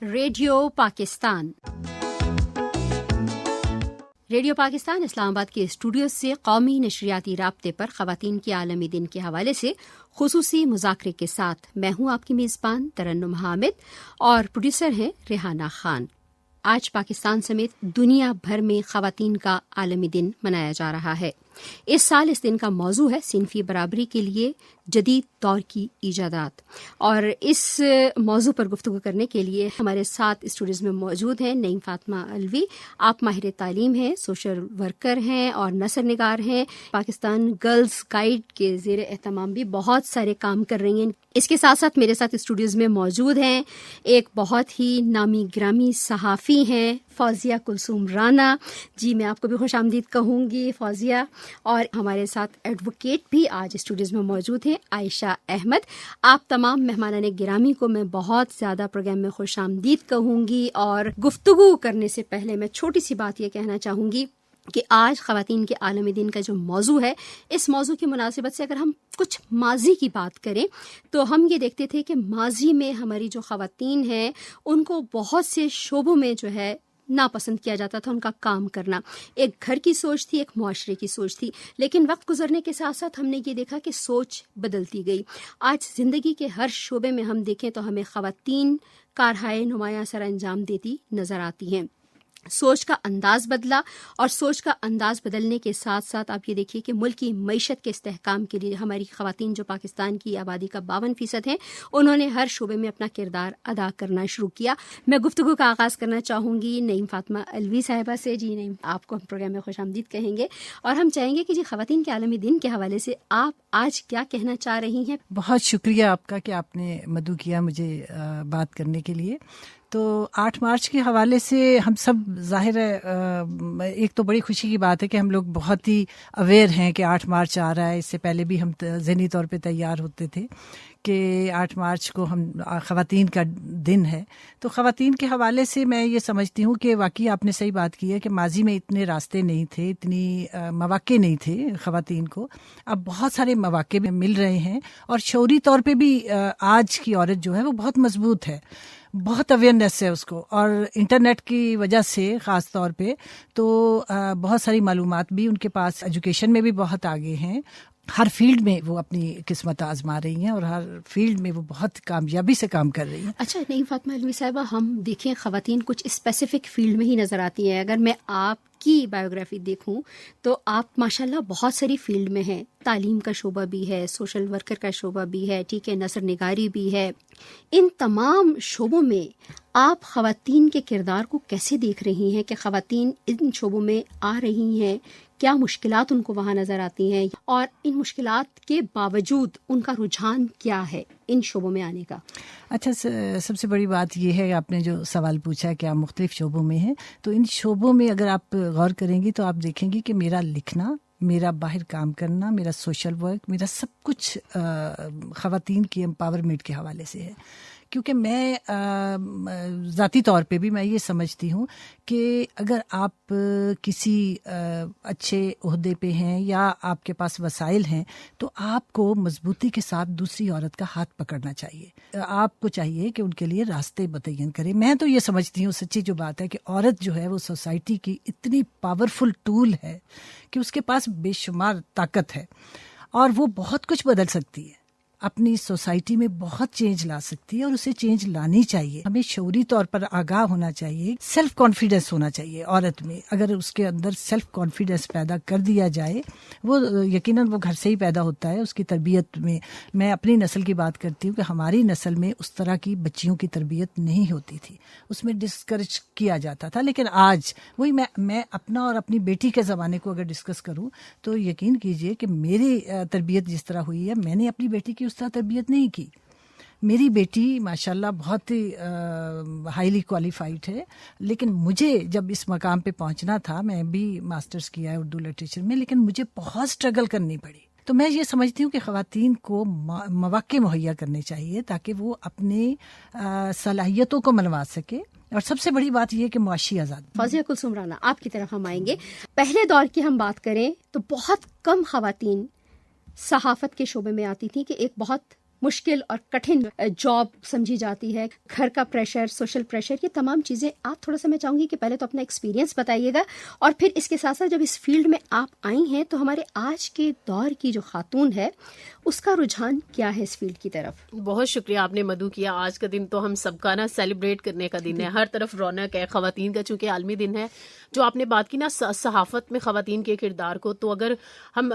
Radio Pakistan اسلام آباد کے studio سے قومی نشریاتی رابطے پر خواتین کے عالمی دن کے حوالے سے خصوصی مذاکرے کے ساتھ میں ہوں آپ کی میزبان ترنم حامد اور پروڈیوسر ہیں ریحانہ خان۔ آج پاکستان سمیت دنیا بھر میں خواتین کا عالمی دن منایا جا رہا ہے۔ اس سال اس دن کا موضوع ہے صنفی برابری کے لیے جدید دور کی ایجادات، اور اس موضوع پر گفتگو کرنے کے لیے ہمارے ساتھ اسٹوڈیوز میں موجود ہیں نعیم فاطمہ علوی۔ آپ ماہر تعلیم ہیں، سوشل ورکر ہیں اور نثر نگار ہیں۔ پاکستان گرلز گائیڈ کے زیر اہتمام بھی بہت سارے کام کر رہی ہیں۔ اس کے ساتھ ساتھ میرے ساتھ اسٹوڈیوز میں موجود ہیں ایک بہت ہی نامی گرامی صحافی ہیں فوزیہ کلثوم رانا۔ جی میں آپ کو بھی خوش آمدید کہوں گی فوزیہ۔ اور ہمارے ساتھ ایڈوکیٹ بھی آج اسٹوڈیوز میں موجود ہیں عائشہ احمد۔ آپ تمام مہمانان گرامی کو میں بہت زیادہ پروگرام میں خوش آمدید کہوں گی، اور گفتگو کرنے سے پہلے میں چھوٹی سی بات یہ کہنا چاہوں گی کہ آج خواتین کے عالمی دن کا جو موضوع ہے، اس موضوع کی مناسبت سے اگر ہم کچھ ماضی کی بات کریں تو ہم یہ دیکھتے تھے کہ ماضی میں ہماری جو خواتین ہیں ان کو بہت سے شعبوں میں جو ہے ناپسند کیا جاتا تھا ان کا کام کرنا۔ ایک گھر کی سوچ تھی، ایک معاشرے کی سوچ تھی، لیکن وقت گزرنے کے ساتھ ساتھ ہم نے یہ دیکھا کہ سوچ بدلتی گئی۔ آج زندگی کے ہر شعبے میں ہم دیکھیں تو ہمیں خواتین کارہائے نمایاں سر انجام دیتی نظر آتی ہیں۔ سوچ کا انداز بدلا، اور سوچ کا انداز بدلنے کے ساتھ ساتھ آپ یہ دیکھیے کہ ملک کی معیشت کے استحکام کے لیے ہماری خواتین جو پاکستان کی آبادی کا 52% ہیں، انہوں نے ہر شعبے میں اپنا کردار ادا کرنا شروع کیا۔ میں گفتگو کا آغاز کرنا چاہوں گی نعیم فاطمہ علوی صاحبہ سے۔ جی نعیم، آپ کو ہم پروگرام میں خوش آمدید کہیں گے، اور ہم چاہیں گے کہ جی خواتین کے عالمی دن کے حوالے سے آپ آج کیا کہنا چاہ رہی ہیں؟ بہت شکریہ آپ کا کہ آپ نے مدعو کیا مجھے بات کرنے کے لیے۔ تو 8 مارچ کے حوالے سے ہم سب ظاہر ہے ایک تو بڑی خوشی کی بات ہے کہ ہم لوگ بہت ہی اویئر ہیں کہ 8 مارچ آ رہا ہے۔ اس سے پہلے بھی ہم ذہنی طور پہ تیار ہوتے تھے کہ 8 مارچ کو ہم خواتین کا دن ہے۔ تو خواتین کے حوالے سے میں یہ سمجھتی ہوں کہ واقعی آپ نے صحیح بات کی ہے کہ ماضی میں اتنے راستے نہیں تھے، اتنی مواقع نہیں تھے خواتین کو۔ اب بہت سارے مواقع مل رہے ہیں، اور شعوری طور پہ بھی آج کی عورت جو ہے وہ بہت مضبوط ہے، بہت اویئرنیس ہے اس کو، اور انٹرنیٹ کی وجہ سے خاص طور پہ تو بہت ساری معلومات بھی ان کے پاس، ایجوکیشن میں بھی بہت آگے ہیں، ہر فیلڈ میں وہ اپنی قسمت آزما رہی ہیں، اور ہر فیلڈ میں وہ بہت کامیابی سے کام کر رہی ہیں۔ اچھا نعیم فاطمہ علوی صاحبہ، ہم دیکھیں خواتین کچھ اسپیسیفک فیلڈ میں ہی نظر آتی ہیں۔ اگر میں آپ کی بایوگرافی دیکھوں تو آپ ماشاءاللہ بہت ساری فیلڈ میں ہیں، تعلیم کا شعبہ بھی ہے، سوشل ورکر کا شعبہ بھی ہے، ٹھیک ہے، نثر نگاری بھی ہے۔ ان تمام شعبوں میں آپ خواتین کے کردار کو کیسے دیکھ رہی ہیں کہ خواتین ان شعبوں میں آ رہی ہیں، کیا مشکلات ان کو وہاں نظر آتی ہیں، اور ان مشکلات کے باوجود ان کا رجحان کیا ہے ان شعبوں میں آنے کا؟ اچھا، سب سے بڑی بات یہ ہے، آپ نے جو سوال پوچھا کہ آپ مختلف شعبوں میں ہیں، تو ان شعبوں میں اگر آپ غور کریں گی تو آپ دیکھیں گی کہ میرا لکھنا، میرا باہر کام کرنا، میرا سوشل ورک، میرا سب کچھ خواتین کی امپاورمنٹ کے حوالے سے ہے۔ کیونکہ میں ذاتی طور پہ بھی میں یہ سمجھتی ہوں کہ اگر آپ کسی اچھے عہدے پہ ہیں یا آپ کے پاس وسائل ہیں تو آپ کو مضبوطی کے ساتھ دوسری عورت کا ہاتھ پکڑنا چاہیے۔ آپ کو چاہیے کہ ان کے لیے راستے متعین کریں۔ میں تو یہ سمجھتی ہوں، سچی جو بات ہے، کہ عورت جو ہے وہ سوسائٹی کی اتنی پاورفل ٹول ہے کہ اس کے پاس بے شمار طاقت ہے، اور وہ بہت کچھ بدل سکتی ہے، اپنی سوسائٹی میں بہت چینج لا سکتی ہے، اور اسے چینج لانی چاہیے۔ ہمیں شعوری طور پر آگاہ ہونا چاہیے، سیلف کانفیڈنس ہونا چاہیے عورت میں۔ اگر اس کے اندر سیلف کانفیڈنس پیدا کر دیا جائے، وہ یقیناً وہ گھر سے ہی پیدا ہوتا ہے، اس کی تربیت میں۔ میں اپنی نسل کی بات کرتی ہوں کہ ہماری نسل میں اس طرح کی بچیوں کی تربیت نہیں ہوتی تھی، اس میں ڈسکریج کیا جاتا تھا۔ لیکن آج وہی میں اپنا اور اپنی بیٹی کے زمانے کو اگر ڈسکس کروں تو یقین کیجئے کہ میری تربیت جس طرح ہوئی ہے، میں نے اپنی بیٹی کی اس طرح تربیت نہیں کی۔ میری بیٹی ماشاءاللہ بہت ہائیلی کوالیفائڈ ہے، لیکن مجھے جب اس مقام پہ پہنچنا تھا، میں بھی ماسٹرز کیا ہے اردو لٹریچر میں، لیکن مجھے بہت سٹرگل کرنی پڑی۔ تو میں یہ سمجھتی ہوں کہ خواتین کو مواقع مہیا کرنے چاہیے تاکہ وہ اپنی صلاحیتوں کو منوا سکے، اور سب سے بڑی بات یہ کہ معاشی آزادی۔ فوزیہ کلثوم رانا، آپ کی طرف ہم آئیں گے۔ پہلے دور کی ہم بات کریں تو بہت کم خواتین صحافت کے شعبے میں آتی تھیں، کہ ایک بہت مشکل اور کٹھن جاب سمجھی جاتی ہے، گھر کا پریشر، سوشل پریشر، یہ تمام چیزیں آپ تھوڑا سا، میں چاہوں گی کہ پہلے تو اپنا ایکسپیرینس بتائیے گا، اور پھر اس کے ساتھ ساتھ جب اس فیلڈ میں آپ آئی ہیں تو ہمارے آج کے دور کی جو خاتون ہے اس کا رجحان کیا ہے اس فیلڈ کی طرف؟ بہت شکریہ آپ نے مدعو کیا. آج کا دن تو ہم سب کا نا سیلیبریٹ کرنے کا دن ہے، ہر طرف رونق ہے خواتین کا، چونکہ عالمی دن ہے. جو آپ نے بات کی نا صحافت میں خواتین کے کردار کو، تو اگر ہم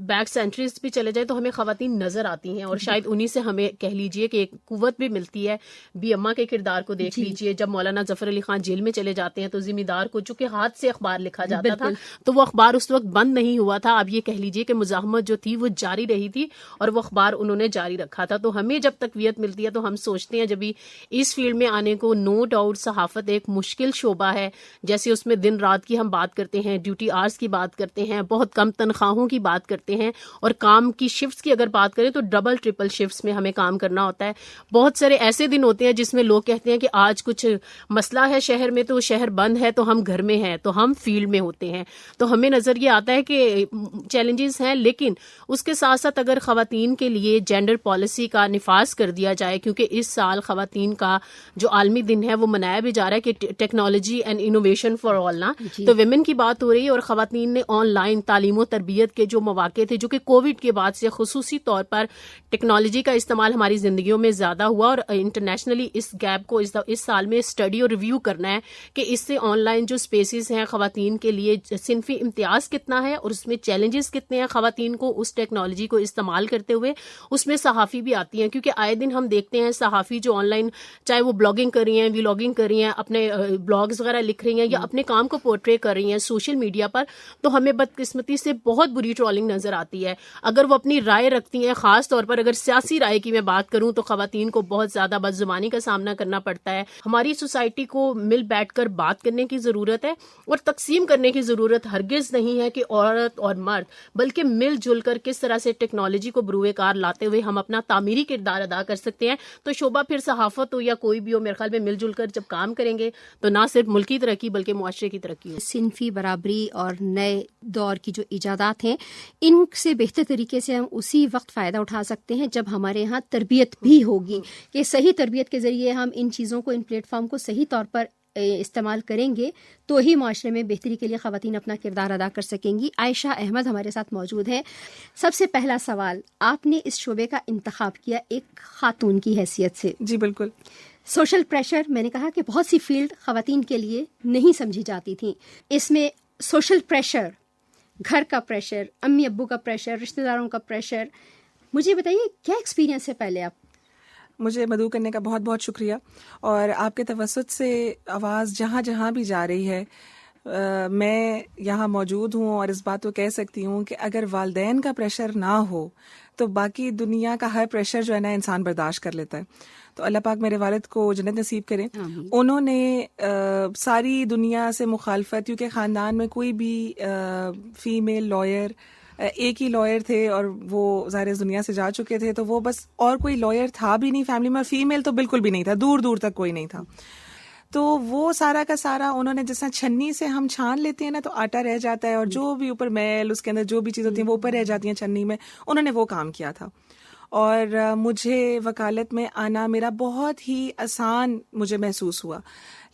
بیک سینچریز بھی چلے جائیں تو ہمیں خواتین نظر آتی ہیں، اور شاید انہی سے ہمیں کہہ لیجئے کہ ایک قوت بھی ملتی ہے. بی اما کے کردار کو دیکھ لیجئے، جب مولانا ظفر علی خان جیل میں چلے جاتے ہیں تو ذمہ دار کو، چونکہ ہاتھ سے اخبار لکھا جاتا تھا تو وہ اخبار اس وقت بند نہیں ہوا تھا. اب یہ کہہ لیجئے کہ مزاحمت جو تھی وہ جاری رہی تھی اور وہ اخبار انہوں نے جاری رکھا تھا. تو ہمیں جب تقویت ملتی ہے تو ہم سوچتے ہیں جب اس فیلڈ میں آنے کو، نو ڈاؤٹ صحافت ایک مشکل شعبہ ہے. جیسے اس میں دن رات کی ہم بات کرتے ہیں، ڈیوٹی آورز کی بات کرتے ہیں، بہت کم تنخواہوں کی بات کرتے ہیں، اور کام کی شفٹس کی اگر بات کریں تو ڈبل ٹرپل شفٹس میں ہمیں کام کرنا ہوتا ہے. بہت سارے ایسے دن ہوتے ہیں جس میں لوگ کہتے ہیں کہ آج کچھ مسئلہ ہے شہر میں تو شہر بند ہے تو ہم گھر میں ہیں، تو ہم فیلڈ میں ہوتے ہیں. تو ہمیں نظر یہ آتا ہے کہ چیلنجز ہیں، لیکن اس کے ساتھ ساتھ اگر خواتین کے لیے جینڈر پالیسی کا نفاذ کر دیا جائے، کیونکہ اس سال خواتین کا جو عالمی دن ہے وہ منایا بھی جا رہا ہے کہ technology and innovation for all نا، تو ویمن کی بات ہو رہی ہے، اور خواتین نے آن لائن تعلیم و تربیت کے جو مواقع تھے، جو کہ کووڈ کے بعد سے خصوصی طور پر ٹیکنالوجی کا استعمال ہماری زندگیوں میں زیادہ ہوا، اور انٹرنیشنلی اس گیپ کو اس سال میں اسٹڈی اور ریویو کرنا ہے کہ اس سے آن لائن جو اسپیسیز ہیں خواتین کے لیے صنفی امتیاز کتنا ہے، اور اس میں چیلنجز کتنے ہیں خواتین کو اس ٹیکنالوجی کو استعمال کرتے ہوئے. اس میں صحافی بھی آتی ہیں، کیونکہ آئے دن ہم دیکھتے ہیں صحافی جو آن لائن، چاہے وہ بلاگنگ کر رہی ہیں، ولاگنگ کر رہی ہیں، اپنے بلاگز وغیرہ لکھ رہی ہیں، یا اپنے کام کو پورٹرے کر رہی ہیں سوشل میڈیا پر، تو ہمیں بدقسمتی سے بہت بری ٹرولنگ نظر آتی ہے. اگر وہ اپنی رائے رکھتی ہیں، خاص طور پر اگر سیاسی رائے کی میں بات کروں، تو خواتین کو بہت زیادہ بدزبانی کا سامنا کرنا پڑتا ہے. ہماری سوسائٹی کو مل بیٹھ کر بات کرنے کی ضرورت ہے، اور تقسیم کرنے کی ضرورت ہرگز نہیں ہے کہ عورت اور مرد، بلکہ مل جل کر کس طرح سے ٹیکنالوجی کو بروئے کار لاتے ہوئے ہم اپنا تعمیری کردار ادا کر سکتے ہیں. تو شعبہ پھر صحافت ہو یا کوئی بھی ہو، میرے خیال میں مل جل کر جب کام کریں گے تو نہ صرف ملکی ترقی بلکہ معاشرے کی ترقی ہو. صنفی برابری اور نئے دور کی جو ایجادات ہیں، ان سے بہتر طریقے سے ہم اسی وقت فائدہ اٹھا سکتے ہیں جب ہمارے ہاں تربیت بھی ہوگی، کہ صحیح تربیت کے ذریعے ہم ان چیزوں کو، ان پلیٹ فارم کو صحیح طور پر استعمال کریں گے تو ہی معاشرے میں بہتری کے لیے خواتین اپنا کردار ادا کر سکیں گی. عائشہ احمد ہمارے ساتھ موجود ہیں. سب سے پہلا سوال، آپ نے اس شعبے کا انتخاب کیا ایک خاتون کی حیثیت سے. جی بالکل. سوشل پریشر، میں نے کہا کہ بہت سی فیلڈ خواتین کے لیے نہیں سمجھی جاتی تھیں، اس میں سوشل پریشر، گھر کا پریشر، امی ابو کا پریشر، رشتہ داروں کا پریشر، مجھے بتائیے کیا ایکسپیرینس ہے پہلے آپ؟ مجھے مدعو کرنے کا بہت بہت شکریہ، اور آپ کے توسط سے آواز جہاں جہاں بھی جا رہی ہے، میں یہاں موجود ہوں اور اس بات کو کہہ سکتی ہوں کہ اگر والدین کا پریشر نہ ہو تو باقی دنیا کا ہر پریشر جو ہے نا انسان برداشت کر لیتا ہے. تو اللہ پاک میرے والد کو جنت نصیب کریں. انہوں نے ساری دنیا سے مخالفت، کیونکہ خاندان میں کوئی بھی فیمیل لائر، ایک ہی لائر تھے اور وہ ظاہر اس دنیا سے جا چکے تھے، تو وہ بس، اور کوئی لائر تھا بھی نہیں فیملی میں، فیمیل تو بالکل بھی نہیں تھا، دور دور تک کوئی نہیں تھا. تو وہ سارا کا سارا انہوں نے، جیسا چھنی سے ہم چھان لیتے ہیں نا تو آٹا رہ جاتا ہے، اور جو بھی اوپر میل، اس کے اندر جو بھی چیز ہوتی ہیں وہ اوپر رہ جاتی ہیں چھنی میں، انہوں نے وہ کام کیا تھا. اور مجھے وکالت میں آنا میرا بہت ہی آسان مجھے محسوس ہوا.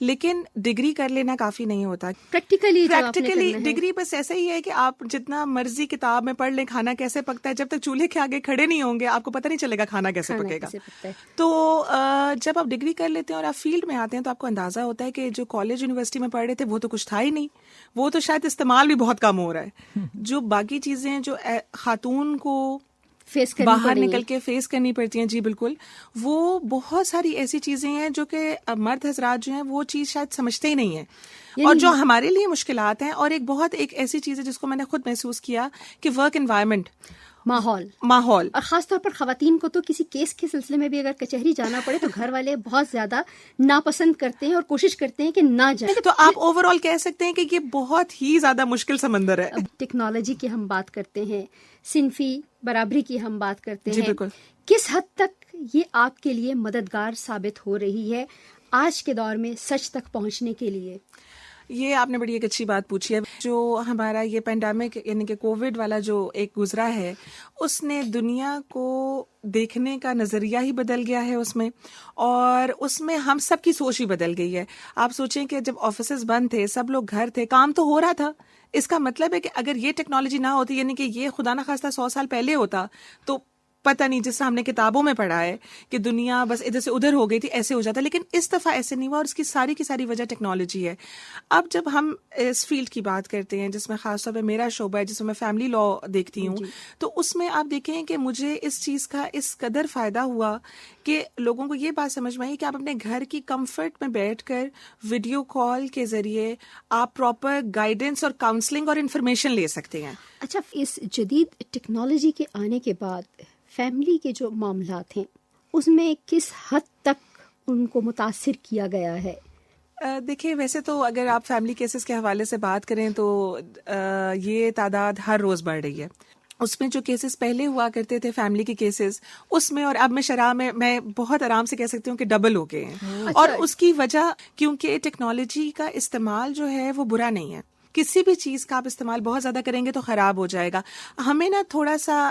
لیکن ڈگری کر لینا کافی نہیں ہوتا. پریکٹیکلی ڈگری بس ایسا ہی ہے کہ آپ جتنا مرضی کتاب میں پڑھ لیں کھانا کیسے پکتا ہے، جب تک چولہے کے آگے کھڑے نہیں ہوں گے آپ کو پتہ نہیں چلے گا کھانا کیسے پکے گا. تو جب آپ ڈگری کر لیتے ہیں اور آپ فیلڈ میں آتے ہیں تو آپ کو اندازہ ہوتا ہے کہ جو کالج یونیورسٹی میں پڑھ رہے تھے وہ تو کچھ تھا ہی نہیں، وہ تو شاید استعمال بھی بہت کم ہو رہا ہے. جو باقی چیزیں جو خاتون کو باہر نکل کے فیس کرنی پڑتی ہیں، جی بالکل، وہ بہت ساری ایسی چیزیں ہیں جو کہ مرد حضرات جو ہیں وہ چیز شاید سمجھتے ہی نہیں ہیں، اور جو ہمارے لیے مشکلات ہیں. اور ایک ایسی چیز ہے جس کو میں نے خود محسوس کیا کہ ورک انوائرمنٹ، ماحول، اور خاص طور پر خواتین کو تو کسی کیس کے سلسلے میں بھی اگر کچہری جانا پڑے تو گھر والے بہت زیادہ ناپسند کرتے ہیں اور کوشش کرتے ہیں کہ نہ جائیں. تو آپ اوور آل کہہ سکتے ہیں کہ یہ بہت ہی زیادہ مشکل سمندر ہے. ٹیکنالوجی کی ہم بات کرتے ہیں، صنفی برابری کی ہم بات کرتے ہیں، بالکل. کس حد تک یہ آپ کے لیے مددگار ثابت ہو رہی ہے آج کے دور میں سچ تک پہنچنے کے لیے؟ یہ آپ نے بڑی ایک اچھی بات پوچھی ہے. جو ہمارا یہ پینڈیمک یعنی کہ کووڈ والا جو ایک گزرا ہے, اس نے دنیا کو دیکھنے کا نظریہ ہی بدل گیا ہے اس میں, اور اس میں ہم سب کی سوچ ہی بدل گئی ہے. آپ سوچیں کہ جب آفیسز بند تھے, سب لوگ گھر تھے, کام تو ہو رہا تھا. اس کا مطلب ہے کہ اگر یہ ٹیکنالوجی نہ ہوتی, یعنی کہ یہ خدا نخواستہ 100 سال پہلے ہوتا, تو پتہ نہیں, جس سے ہم نے کتابوں میں پڑھا ہے کہ دنیا بس ادھر سے ادھر ہو گئی تھی, ایسے ہو جاتا. لیکن اس دفعہ ایسے نہیں ہوا, اور اس کی ساری وجہ ٹیکنالوجی ہے. اب جب ہم اس فیلڈ کی بات کرتے ہیں, جس میں خاص طور پہ میرا شعبہ ہے, جس میں فیملی لا دیکھتی ہوں, تو اس میں آپ دیکھیں کہ مجھے اس چیز کا اس قدر فائدہ ہوا کہ لوگوں کو یہ بات سمجھ میں آئی کہ آپ اپنے گھر کی کمفرٹ میں بیٹھ کر ویڈیو کال کے ذریعے آپ پراپر گائیڈنس اور کاؤنسلنگ اور انفارمیشن لے سکتے ہیں. اچھا, اس جدید ٹیکنالوجی کے آنے کے بعد فیملی کے جو معاملات ہیں اس میں کس حد تک ان کو متاثر کیا گیا ہے؟ دیکھیں, ویسے تو اگر آپ فیملی کیسز کے حوالے سے بات کریں تو یہ تعداد ہر روز بڑھ رہی ہے. اس میں جو کیسز پہلے ہوا کرتے تھے فیملی کے کیسز, اس میں اور اب میں شرح میں بہت آرام سے کہہ سکتی ہوں کہ ڈبل ہو گئے ہیں. اور اس کی وجہ کیونکہ ٹیکنالوجی کا استعمال جو ہے وہ برا نہیں ہے. کسی بھی چیز کا آپ استعمال بہت زیادہ کریں گے تو خراب ہو جائے گا. ہمیں نا تھوڑا سا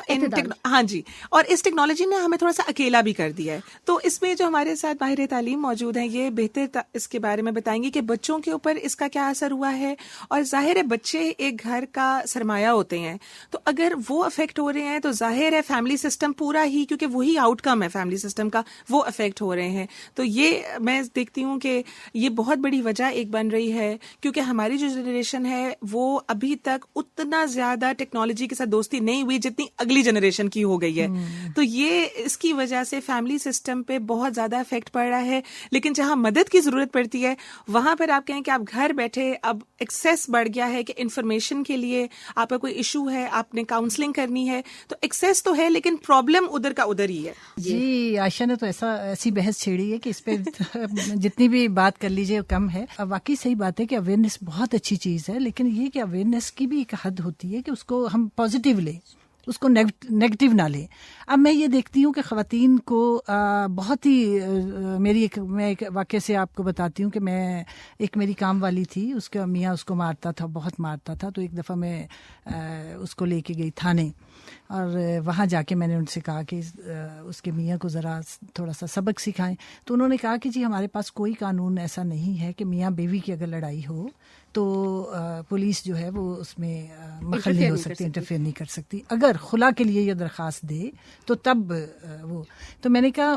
ہاں جی, اور اس ٹیکنالوجی نے ہمیں تھوڑا سا اکیلا بھی کر دیا ہے. تو اس میں جو ہمارے ساتھ ماہر تعلیم موجود ہیں, یہ بہتر اس کے بارے میں بتائیں گے کہ بچوں کے اوپر اس کا کیا اثر ہوا ہے. اور ظاہر ہے بچے ایک گھر کا سرمایہ ہوتے ہیں, تو اگر وہ افیکٹ ہو رہے ہیں تو ظاہر ہے فیملی سسٹم پورا ہی, کیونکہ وہی آؤٹ کم ہے فیملی سسٹم کا, وہ افیکٹ ہو رہے ہیں. تو یہ میں دیکھتی ہوں کہ یہ بہت بڑی وجہ ایک بن رہی ہے, کیونکہ ہماری جو جنریشن ہے وہ ابھی تک اتنا زیادہ ٹیکنالوجی کے ساتھ دوستی نہیں ہوئی جتنی اگلی جنریشن کی ہو گئی ہے. تو یہ اس کی وجہ سے فیملی سسٹم پہ بہت زیادہ افیکٹ پڑ رہا ہے. لیکن جہاں مدد کی ضرورت پڑتی ہے وہاں پر آپ کہیں کہ آپ گھر بیٹھے, اب ایکسیس بڑھ گیا ہے کہ انفارمیشن کے لیے آپ کا کوئی ایشو ہے, آپ نے کاؤنسلنگ کرنی ہے, تو ایکسیس تو ہے لیکن پرابلم ادھر کا ادھر ہی ہے. جی, عائشہ نے تو ایسی بحث چھیڑی ہے کہ اس پہ جتنی بھی بات کر لیجیے کم ہے. واقعی صحیح بات ہے کہ اویئرنیس بہت اچھی چیز ہے, لیکن یہ کہ اویئرنیس کی بھی ایک حد ہوتی ہے کہ اس کو ہم پازیٹیو لیں, اس کو نیگیٹو نہ لیں. اب میں یہ دیکھتی ہوں کہ خواتین کو بہت ہی میں ایک واقعے سے آپ کو بتاتی ہوں کہ میری کام والی تھی, اس کا میاں اس کو مارتا تھا, بہت مارتا تھا. تو ایک دفعہ میں اس کو لے کے گئی تھانے, اور وہاں جا کے میں نے ان سے کہا کہ اس کے میاں کو ذرا تھوڑا سا سبق سکھائیں. تو انہوں نے کہا کہ جی ہمارے پاس کوئی قانون ایسا نہیں ہے کہ میاں بیوی کی اگر لڑائی ہو تو پولیس جو ہے وہ اس میں مدخل نہیں ہو سکتی, انٹرفیئر نہیں کر سکتی. اگر خلا کے لیے یہ درخواست دے تو تب وہ. تو میں نے کہا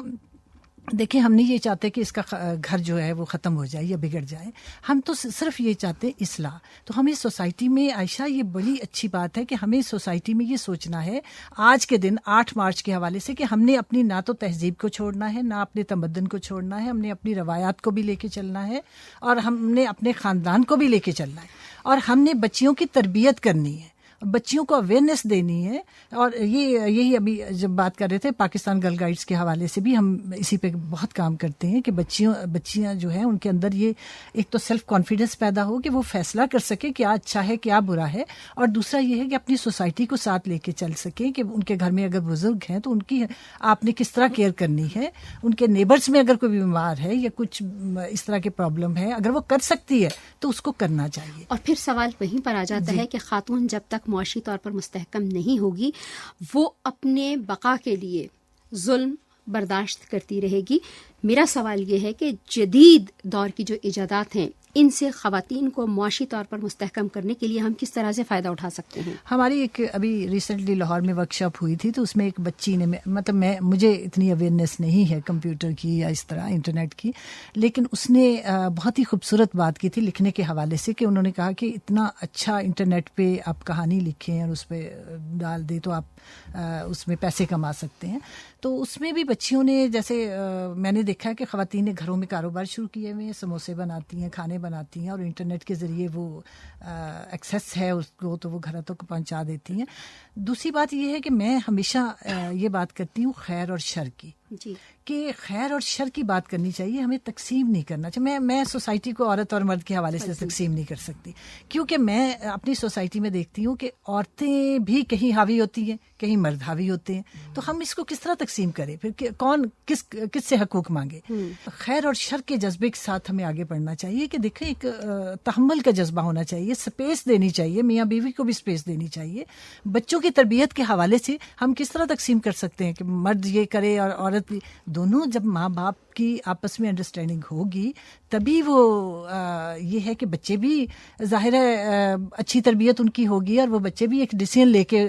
دیکھیں, ہم نہیں یہ چاہتے کہ اس کا گھر جو ہے وہ ختم ہو جائے یا بگڑ جائے, ہم تو صرف یہ چاہتے ہیں اصلاح. تو ہمیں سوسائٹی میں, عائشہ یہ بڑی اچھی بات ہے کہ ہمیں سوسائٹی میں یہ سوچنا ہے آج کے دن 8 مارچ کے حوالے سے کہ ہم نے اپنی نہ تو تہذیب کو چھوڑنا ہے, نہ اپنے تمدن کو چھوڑنا ہے, ہم نے اپنی روایات کو بھی لے کے چلنا ہے, اور ہم نے اپنے خاندان کو بھی لے کے چلنا ہے, اور ہم نے بچیوں کی تربیت کرنی ہے, بچیوں کو اویئرنیس دینی ہے. اور یہی ابھی جب بات کر رہے تھے پاکستان گرل گائیڈس کے حوالے سے بھی ہم اسی پہ بہت کام کرتے ہیں کہ بچیاں جو ہیں ان کے اندر یہ ایک تو سیلف کانفیڈنس پیدا ہو کہ وہ فیصلہ کر سکے کیا اچھا ہے کیا برا ہے, اور دوسرا یہ ہے کہ اپنی سوسائٹی کو ساتھ لے کے چل سکیں کہ ان کے گھر میں اگر بزرگ ہیں تو ان کی آپ نے کس طرح کیئر کرنی ہے, ان کے نیبرز میں اگر کوئی بیمار ہے یا کچھ اس طرح کے پرابلم ہے اگر وہ کر سکتی ہے تو اس کو کرنا چاہیے. اور پھر سوال وہیں پر آ جاتا ہے کہ خاتون جب تک معاشی طور پر مستحکم نہیں ہوگی وہ اپنے بقا کے لیے ظلم برداشت کرتی رہے گی. میرا سوال یہ ہے کہ جدید دور کی جو ایجادات ہیں ان سے خواتین کو معاشی طور پر مستحکم کرنے کے لیے ہم کس طرح سے فائدہ اٹھا سکتے ہیں؟ ہماری ایک ابھی ریسنٹلی لاہور میں ورک شاپ ہوئی تھی, تو اس میں ایک بچی نے, مطلب مجھے اتنی اویئرنیس نہیں ہے کمپیوٹر کی یا اس طرح انٹرنیٹ کی, لیکن اس نے بہت ہی خوبصورت بات کی تھی لکھنے کے حوالے سے کہ انہوں نے کہا کہ اتنا اچھا انٹرنیٹ پہ آپ کہانی لکھیں اور اس پہ ڈال دیں تو آپ اس میں پیسے کما سکتے ہیں. تو اس میں بھی بچیوں نے, جیسے میں نے دیکھا کہ خواتین نے گھروں میں کاروبار شروع کیے ہوئے ہیں, سموسے بناتی ہیں, کھانے بناتی ہیں, اور انٹرنیٹ کے ذریعے وہ ایکسیس ہے اس کو تو وہ گھروں تک پہنچا دیتی ہیں. دوسری بات یہ ہے کہ میں ہمیشہ یہ بات کرتی ہوں خیر اور شر کی, جی کہ خیر اور شر کی بات کرنی چاہیے, ہمیں تقسیم نہیں کرنا چاہیے. میں سوسائٹی کو عورت اور مرد کے حوالے سے تقسیم نہیں کر سکتی, کیونکہ میں اپنی سوسائٹی میں دیکھتی ہوں کہ عورتیں بھی کہیں حاوی ہوتی ہیں, کہیں مرد حاوی ہوتے ہیں. تو ہم اس کو کس طرح تقسیم کریں, پھر کون کس سے حقوق مانگے. خیر اور شر کے جذبے کے ساتھ ہمیں آگے بڑھنا چاہیے کہ دیکھیں ایک تحمل کا جذبہ ہونا چاہیے, سپیس دینی چاہیے, میاں بیوی کو بھی سپیس دینی چاہیے. بچوں کی تربیت کے حوالے سے ہم کس طرح تقسیم کر سکتے ہیں کہ مرد یہ کرے اور عورت بھی. دونوں جب ماں باپ کی آپس میں انڈرسٹینڈنگ ہوگی تبھی وہ یہ ہے کہ بچے بھی ظاہر ہے اچھی تربیت ان کی ہوگی, اور وہ بچے بھی ایک ڈیسیژن لے کے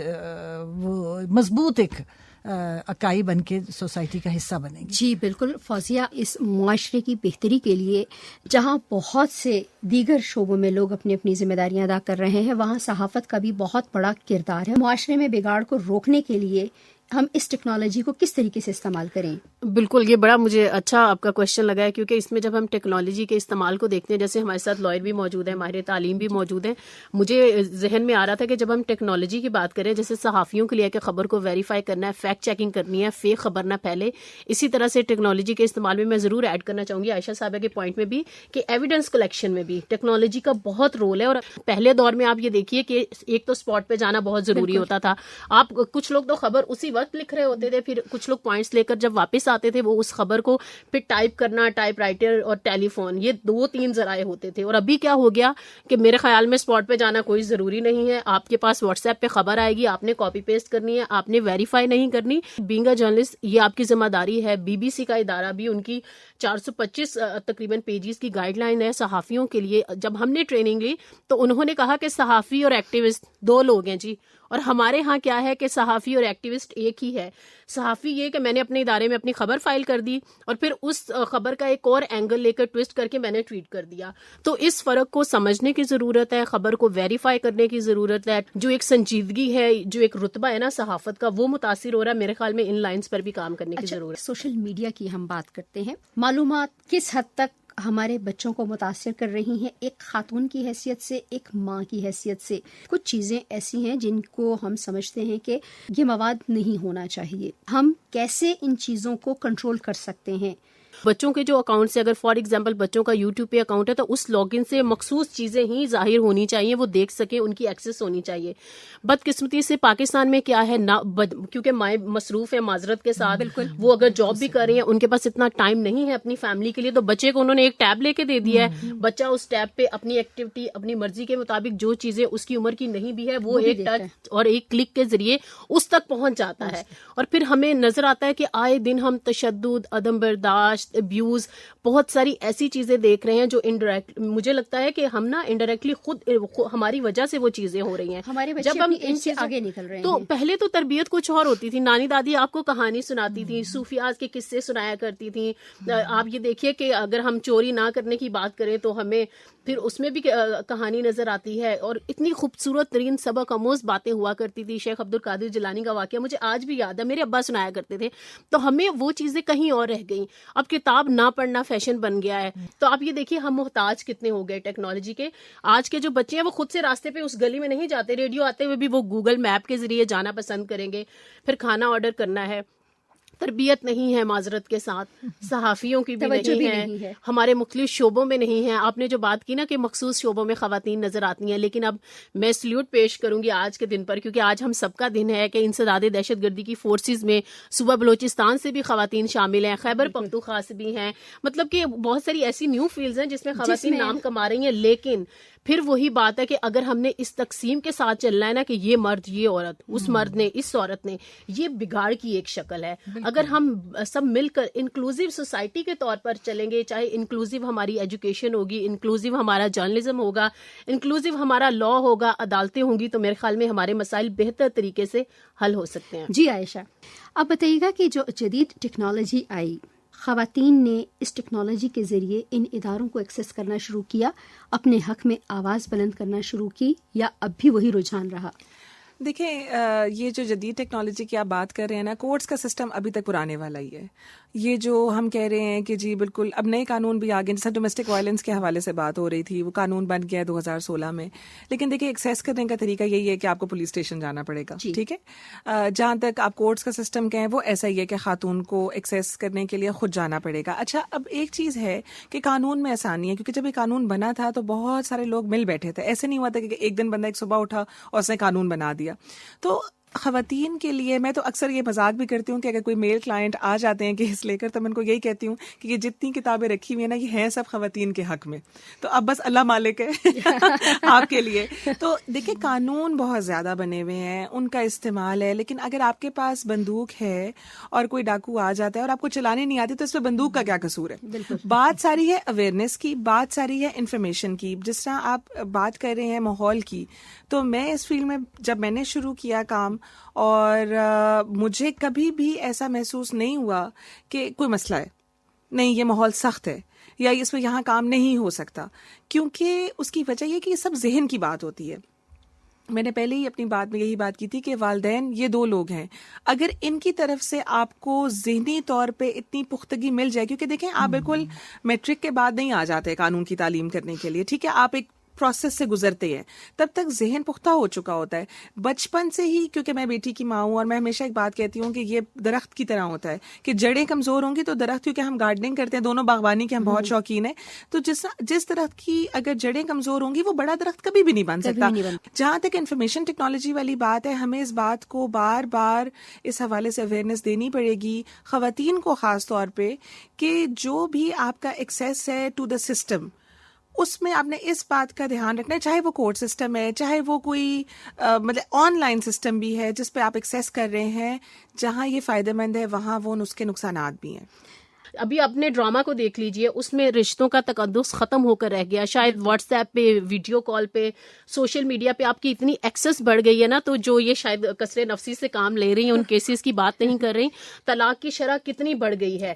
وہ مضبوط ایک اکائی بن کے سوسائٹی کا حصہ بنیں گے. جی بالکل فوزیہ, اس معاشرے کی بہتری کے لیے جہاں بہت سے دیگر شعبوں میں لوگ اپنی اپنی ذمہ داریاں ادا کر رہے ہیں, وہاں صحافت کا بھی بہت بڑا کردار ہے. معاشرے میں بگاڑ کو روکنے کے لیے ہم اس ٹیکنالوجی کو کس طریقے سے استعمال کریں؟ بالکل, یہ بڑا مجھے اچھا آپ کا کوشچن لگا ہے, کیونکہ اس میں جب ہم ٹیکنالوجی کے استعمال کو دیکھتے ہیں, جیسے ہمارے ساتھ لائر بھی موجود ہیں, ماہر تعلیم بھی موجود ہیں, مجھے ذہن میں آ رہا تھا کہ جب ہم ٹیکنالوجی کی بات کریں, جیسے صحافیوں کے لیے کہ خبر کو ویریفائی کرنا ہے, فیکٹ چیکنگ کرنی ہے, فیک خبر نہ پھیلے, اسی طرح سے ٹیکنالوجی کے استعمال میں ضرور ایڈ کرنا چاہوں گی عائشہ صاحبہ کے پوائنٹ میں بھی کہ ایویڈنس کلیکشن میں بھی ٹیکنالوجی کا بہت رول ہے. اور پہلے دور میں آپ یہ دیکھیے کہ ایک تو اسپاٹ پہ جانا بہت ضروری ہوتا تھا. آپ کچھ لوگ تو خبر اسی وقت لکھ رہے ہوتے تھے, پھر کچھ لوگ پوائنٹس لے کر جب واپس آتے تھے وہ اس خبر کو پھر ٹائپ کرنا, ٹائپ رائٹر اور ٹیلی فون, یہ 2-3 ذرائع ہوتے تھے. اور ابھی کیا ہو گیا کہ میرے خیال میں اسپاٹ پہ جانا کوئی ضروری نہیں ہے, آپ کے پاس واٹس ایپ پہ خبر آئے گی, آپ نے کاپی پیسٹ کرنی ہے, آپ نے ویریفائی نہیں کرنی. بینگ اے جرنلسٹ یہ آپ کی ذمہ داری ہے. BBC کا ادارہ بھی ان کی 425 تقریباً پیجز کی گائیڈ لائن ہے صحافیوں کے لیے. جب ہم نے ٹریننگ لی تو انہوں نے کہا کہ صحافی اور ایکٹیوسٹ 2 لوگ ہیں جی, اور ہمارے ہاں کیا ہے کہ صحافی اور ایکٹیوسٹ ایک ہی ہے. صحافی یہ کہ میں نے اپنے ادارے میں اپنی خبر فائل کر دی اور پھر اس خبر کا ایک اور اینگل لے کر ٹویسٹ کر کے میں نے ٹویٹ کر دیا. تو اس فرق کو سمجھنے کی ضرورت ہے, خبر کو ویریفائی کرنے کی ضرورت ہے. جو ایک سنجیدگی ہے, جو ایک رتبہ ہے نا صحافت کا, وہ متاثر ہو رہا ہے. میرے خیال میں ان لائنز پر بھی کام کرنے کی ضرورت ہے. سوشل میڈیا کی ہم بات کرتے ہیں, معلومات کس حد تک ہمارے بچوں کو متاثر کر رہی ہیں؟ ایک خاتون کی حیثیت سے, ایک ماں کی حیثیت سے, کچھ چیزیں ایسی ہیں جن کو ہم سمجھتے ہیں کہ یہ مواد نہیں ہونا چاہیے. ہم کیسے ان چیزوں کو کنٹرول کر سکتے ہیں؟ بچوں کے جو اکاؤنٹ سے, اگر فار ایگزامپل بچوں کا یوٹیوب پہ اکاؤنٹ ہے تو اس لاگ ان سے مخصوص چیزیں ہی ظاہر ہونی چاہیے, وہ دیکھ سکیں, ان کی ایکسیس ہونی چاہیے. بدقسمتی سے پاکستان میں کیا ہے کیونکہ مائیں مصروف ہے معذرت کے ساتھ, وہ اگر جاب بھی کر رہی ہیں ان کے پاس اتنا ٹائم نہیں ہے اپنی فیملی کے لیے, تو بچے کو انہوں نے ایک ٹیب لے کے دے دیا ہے. بچہ اس ٹیب پہ اپنی ایکٹیویٹی اپنی مرضی کے مطابق جو چیزیں اس کی عمر کی نہیں بھی ہے وہ ایک ٹچ اور ایک کلک کے ذریعے اس تک پہنچ جاتا ہے. اور پھر ہمیں نظر آتا ہے کہ آئے دن ہم تشدد, عدم برداشت, ابیوز, بہت ساری ایسی چیزیں دیکھ رہے ہیں جو انڈائریکٹ, مجھے لگتا ہے کہ ہم نا انڈائریکٹلی خود ہماری وجہ سے وہ چیزیں ہو رہی ہیں. ہمارے بچے جب ہم ان سے آگے نکل رہے ہیں. تو پہلے تو تربیت کچھ اور ہوتی تھی, نانی دادی آپ کو کہانی سناتی تھی, صوفیاز کے قصے سنایا کرتی تھیں. آپ یہ دیکھیے کہ اگر ہم چوری نہ کرنے کی بات کریں تو ہمیں پھر اس میں بھی کہانی نظر آتی ہے, اور اتنی خوبصورت ترین سبق آموز باتیں ہوا کرتی تھی. شیخ عبد القادر جیلانی کا واقعہ مجھے آج بھی یاد ہے, میرے ابا سنایا کرتے تھے. تو ہمیں وہ چیزیں کہیں اور رہ گئیں. اب کتاب نہ پڑھنا فیشن بن گیا ہے. تو آپ یہ دیکھیے ہم محتاج کتنے ہو گئے ٹیکنالوجی کے. آج کے جو بچے ہیں وہ خود سے راستے پہ اس گلی میں نہیں جاتے, ریڈیو آتے ہوئے بھی وہ گوگل میپ کے ذریعے جانا پسند کریں گے. پھر کھانا آرڈر کرنا ہے. تربیت نہیں ہے معذرت کے ساتھ, صحافیوں کی بھی نہیں ہے, ہمارے مختلف شعبوں میں نہیں ہے. آپ نے جو بات کی نا کہ مخصوص شعبوں میں خواتین نظر آتی ہیں, لیکن اب میں سلیوٹ پیش کروں گی آج کے دن پر, کیونکہ آج ہم سب کا دن ہے کہ انسداد دہشت گردی کی فورسز میں صوبہ بلوچستان سے بھی خواتین شامل ہیں, خیبر پختونخوا سے بھی ہیں. مطلب کہ بہت ساری ایسی نیو فیلڈز ہیں جس میں خواتین نام کما رہی ہیں. لیکن پھر وہی بات ہے کہ اگر ہم نے اس تقسیم کے ساتھ چلنا ہے نا کہ یہ مرد یہ عورت, اس مرد نے اس عورت نے, یہ بگاڑ کی ایک شکل ہے. اگر ہم سب مل کر انکلوزیو سوسائٹی کے طور پر چلیں گے, چاہے انکلوزیو ہماری ایجوکیشن ہوگی, انکلوزیو ہمارا جرنلزم ہوگا, انکلوزیو ہمارا لا ہوگا, عدالتیں ہوں گی, تو میرے خیال میں ہمارے مسائل بہتر طریقے سے حل ہو سکتے ہیں. جی عائشہ, اب بتائیے گا کہ جو جدید ٹیکنالوجی آئی, خواتین نے اس ٹیکنالوجی کے ذریعے ان اداروں کو ایکسیس کرنا شروع کیا, اپنے حق میں آواز بلند کرنا شروع کی, یا اب بھی وہی رجحان رہا؟ دیکھیں یہ جو جدید ٹیکنالوجی کی آپ بات کر رہے ہیں نا، کورٹس کا سسٹم ابھی تک پرانے والا ہی ہے. یہ جو ہم کہہ رہے ہیں کہ جی بالکل اب نئے قانون بھی آ گئے، جیسے ڈومیسٹک وائلنس کے حوالے سے بات ہو رہی تھی، وہ قانون بن گیا 2016 میں. لیکن دیکھیں ایکسیس کرنے کا طریقہ یہی ہے کہ آپ کو پولیس اسٹیشن جانا پڑے گا. ٹھیک ہے، جہاں تک آپ کورٹس کا سسٹم کہیں وہ ایسا ہی ہے کہ خاتون کو ایکسیس کرنے کے لیے خود جانا پڑے گا. اچھا، اب ایک چیز ہے کہ قانون میں آسانی ہے، کیونکہ جب یہ قانون بنا تھا تو بہت سارے لوگ مل بیٹھے تھے. ایسے نہیں ہوا تھا کہ ایک دن بندہ ایک صبح اٹھا اور اس نے قانون بنا دیا. تو خواتین کے لیے میں تو اکثر یہ مذاق بھی کرتی ہوں کہ اگر کوئی میل کلائنٹ آ جاتے ہیں کیس لے کر تو میں ان کو یہی کہتی ہوں کہ یہ جتنی کتابیں رکھی ہوئی ہیں نا، یہ ہیں سب خواتین کے حق میں. تو اب بس اللہ مالک ہے آپ کے لیے. تو دیکھیں قانون بہت زیادہ بنے ہوئے ہیں، ان کا استعمال ہے، لیکن اگر آپ کے پاس بندوق ہے اور کوئی ڈاکو آ جاتا ہے اور آپ کو چلانے نہیں آتی تو اس پہ بندوق کا کیا قصور ہے؟ بات ساری ہے اویئرنیس کی، بات ساری ہے انفارمیشن کی. جس طرح آپ بات کر رہے ہیں ماحول کی، تو میں اس فیلڈ میں جب میں نے شروع کیا کام، اور مجھے کبھی بھی ایسا محسوس نہیں ہوا کہ کوئی مسئلہ ہے، نہیں یہ ماحول سخت ہے یا اس میں یہاں کام نہیں ہو سکتا، کیونکہ اس کی وجہ یہ کہ یہ سب ذہن کی بات ہوتی ہے. میں نے پہلے ہی اپنی بات میں یہی بات کی تھی کہ والدین یہ دو لوگ ہیں، اگر ان کی طرف سے آپ کو ذہنی طور پہ اتنی پختگی مل جائے، کیونکہ دیکھیں آپ بالکل میٹرک کے بعد نہیں آ جاتے قانون کی تعلیم کرنے کے لیے، ٹھیک ہے، آپ ایک پروسیس سے گزرتے ہیں، تب تک ذہن پختہ ہو چکا ہوتا ہے بچپن سے ہی. کیونکہ میں بیٹی کی ماں ہوں اور میں ہمیشہ ایک بات کہتی ہوں کہ یہ درخت کی طرح ہوتا ہے کہ جڑیں کمزور ہوں گی تو درخت، کیونکہ ہم گارڈننگ کرتے ہیں دونوں، باغبانی کے ہم بہت شوقین ہیں، تو جس درخت کی اگر جڑیں کمزور ہوں گی وہ بڑا درخت کبھی بھی نہیں بن سکتا. جہاں تک انفارمیشن ٹیکنالوجی والی بات ہے، ہمیں اس بات کو بار بار اس حوالے سے اویئرنیس دینی پڑے گی خواتین کو خاص طور پہ، کہ جو بھی آپ کا ایکسیس ہے ٹو دا سسٹم، اس میں آپ نے اس بات کا دھیان رکھنا ہے، چاہے وہ کورٹ سسٹم ہے، چاہے وہ کوئی مطلب آن لائن سسٹم بھی ہے جس پہ آپ ایکسیس کر رہے ہیں، جہاں یہ فائدہ مند ہے وہاں وہ اس کے نقصانات بھی ہیں. ابھی اپنے ڈرامہ کو دیکھ لیجئے، اس میں رشتوں کا تقدس ختم ہو کر رہ گیا. شاید واٹس ایپ پہ، ویڈیو کال پہ، سوشل میڈیا پہ آپ کی اتنی ایکسس بڑھ گئی ہے نا، تو جو یہ شاید کثرے نفسی سے کام لے رہی ہیں ان کیسز کی بات نہیں کر رہی. طلاق کی شرح کتنی بڑھ گئی ہے.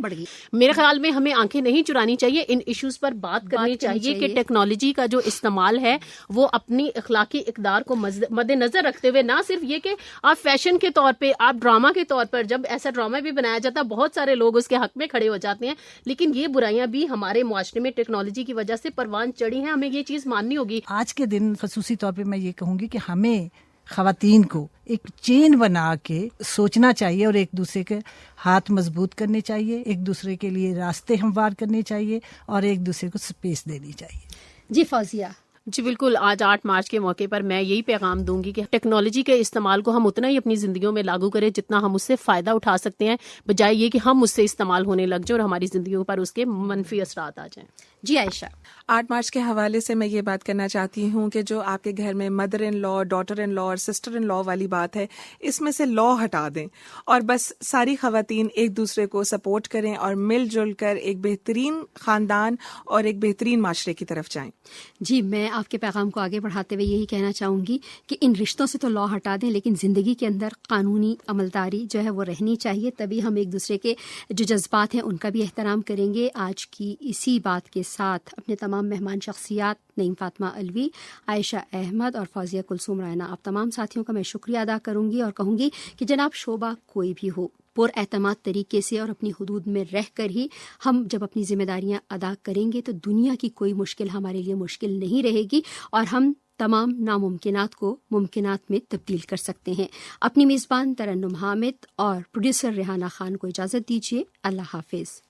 میرے خیال میں ہمیں آنکھیں نہیں چرانی چاہیے، ان ایشوز پر بات کرنی چاہیے کہ ٹیکنالوجی کا جو استعمال ہے وہ اپنی اخلاقی اقدار کو مد نظر رکھتے ہوئے، نہ صرف یہ کہ آپ فیشن کے طور پہ، آپ ڈرامہ کے طور پر، جب ایسا ڈرامہ بھی بنایا جاتا ہے بہت سارے لوگ اس کے حق میں کھڑے ہو جاتے ہیں، لیکن یہ برائیاں بھی ہمارے معاشرے میں ٹیکنالوجی کی وجہ سے پروان چڑھی ہیں. ہمیں یہ چیز ماننی ہوگی. آج کے دن خصوصی طور پہ میں یہ کہوں گی کہ ہمیں خواتین کو ایک چین بنا کے سوچنا چاہیے اور ایک دوسرے کے ہاتھ مضبوط کرنے چاہیے، ایک دوسرے کے لیے راستے ہموار کرنے چاہیے اور ایک دوسرے کو سپیس دینی چاہیے. جی فوزیہ. جی بالکل، آج 8 مارچ کے موقع پر میں یہی پیغام دوں گی کہ ٹیکنالوجی کے استعمال کو ہم اتنا ہی اپنی زندگیوں میں لاگو کریں جتنا ہم اس سے فائدہ اٹھا سکتے ہیں، بجائے یہ کہ ہم اس سے استعمال ہونے لگ جائیں اور ہماری زندگیوں پر اس کے منفی اثرات آ جائیں. جی عائشہ. 8 مارچ کے حوالے سے میں یہ بات کرنا چاہتی ہوں کہ جو آپ کے گھر میں mother in law, daughter in لا اور سسٹر ان لا والی بات ہے، اس میں سے لا ہٹا دیں اور بس ساری خواتین ایک دوسرے کو سپورٹ کریں اور مل جل کر ایک بہترین خاندان اور ایک بہترین معاشرے کی طرف جائیں. جی میں آپ کے پیغام کو آگے بڑھاتے ہوئے یہی کہنا چاہوں گی کہ ان رشتوں سے تو لا ہٹا دیں، لیکن زندگی کے اندر قانونی عملداری جو ہے وہ رہنی چاہیے، تبھی ہم ایک دوسرے کے جو جذبات ہیں ان کا بھی احترام کریں گے. آج کی اسی بات کے ساتھ اپنے تمام مہمان شخصیات نعیم فاطمہ علوی، عائشہ احمد اور فوزیہ کلثوم رائنا، آپ تمام ساتھیوں کا میں شکریہ ادا کروں گی اور کہوں گی کہ جناب شعبہ کوئی بھی ہو، پر اعتماد طریقے سے اور اپنی حدود میں رہ کر ہی ہم جب اپنی ذمہ داریاں ادا کریں گے تو دنیا کی کوئی مشکل ہمارے لیے مشکل نہیں رہے گی اور ہم تمام ناممکنات کو ممکنات میں تبدیل کر سکتے ہیں. اپنی میزبان ترنم حامد اور پروڈیوسر ریحانہ خان کو اجازت دیجیے. اللہ حافظ.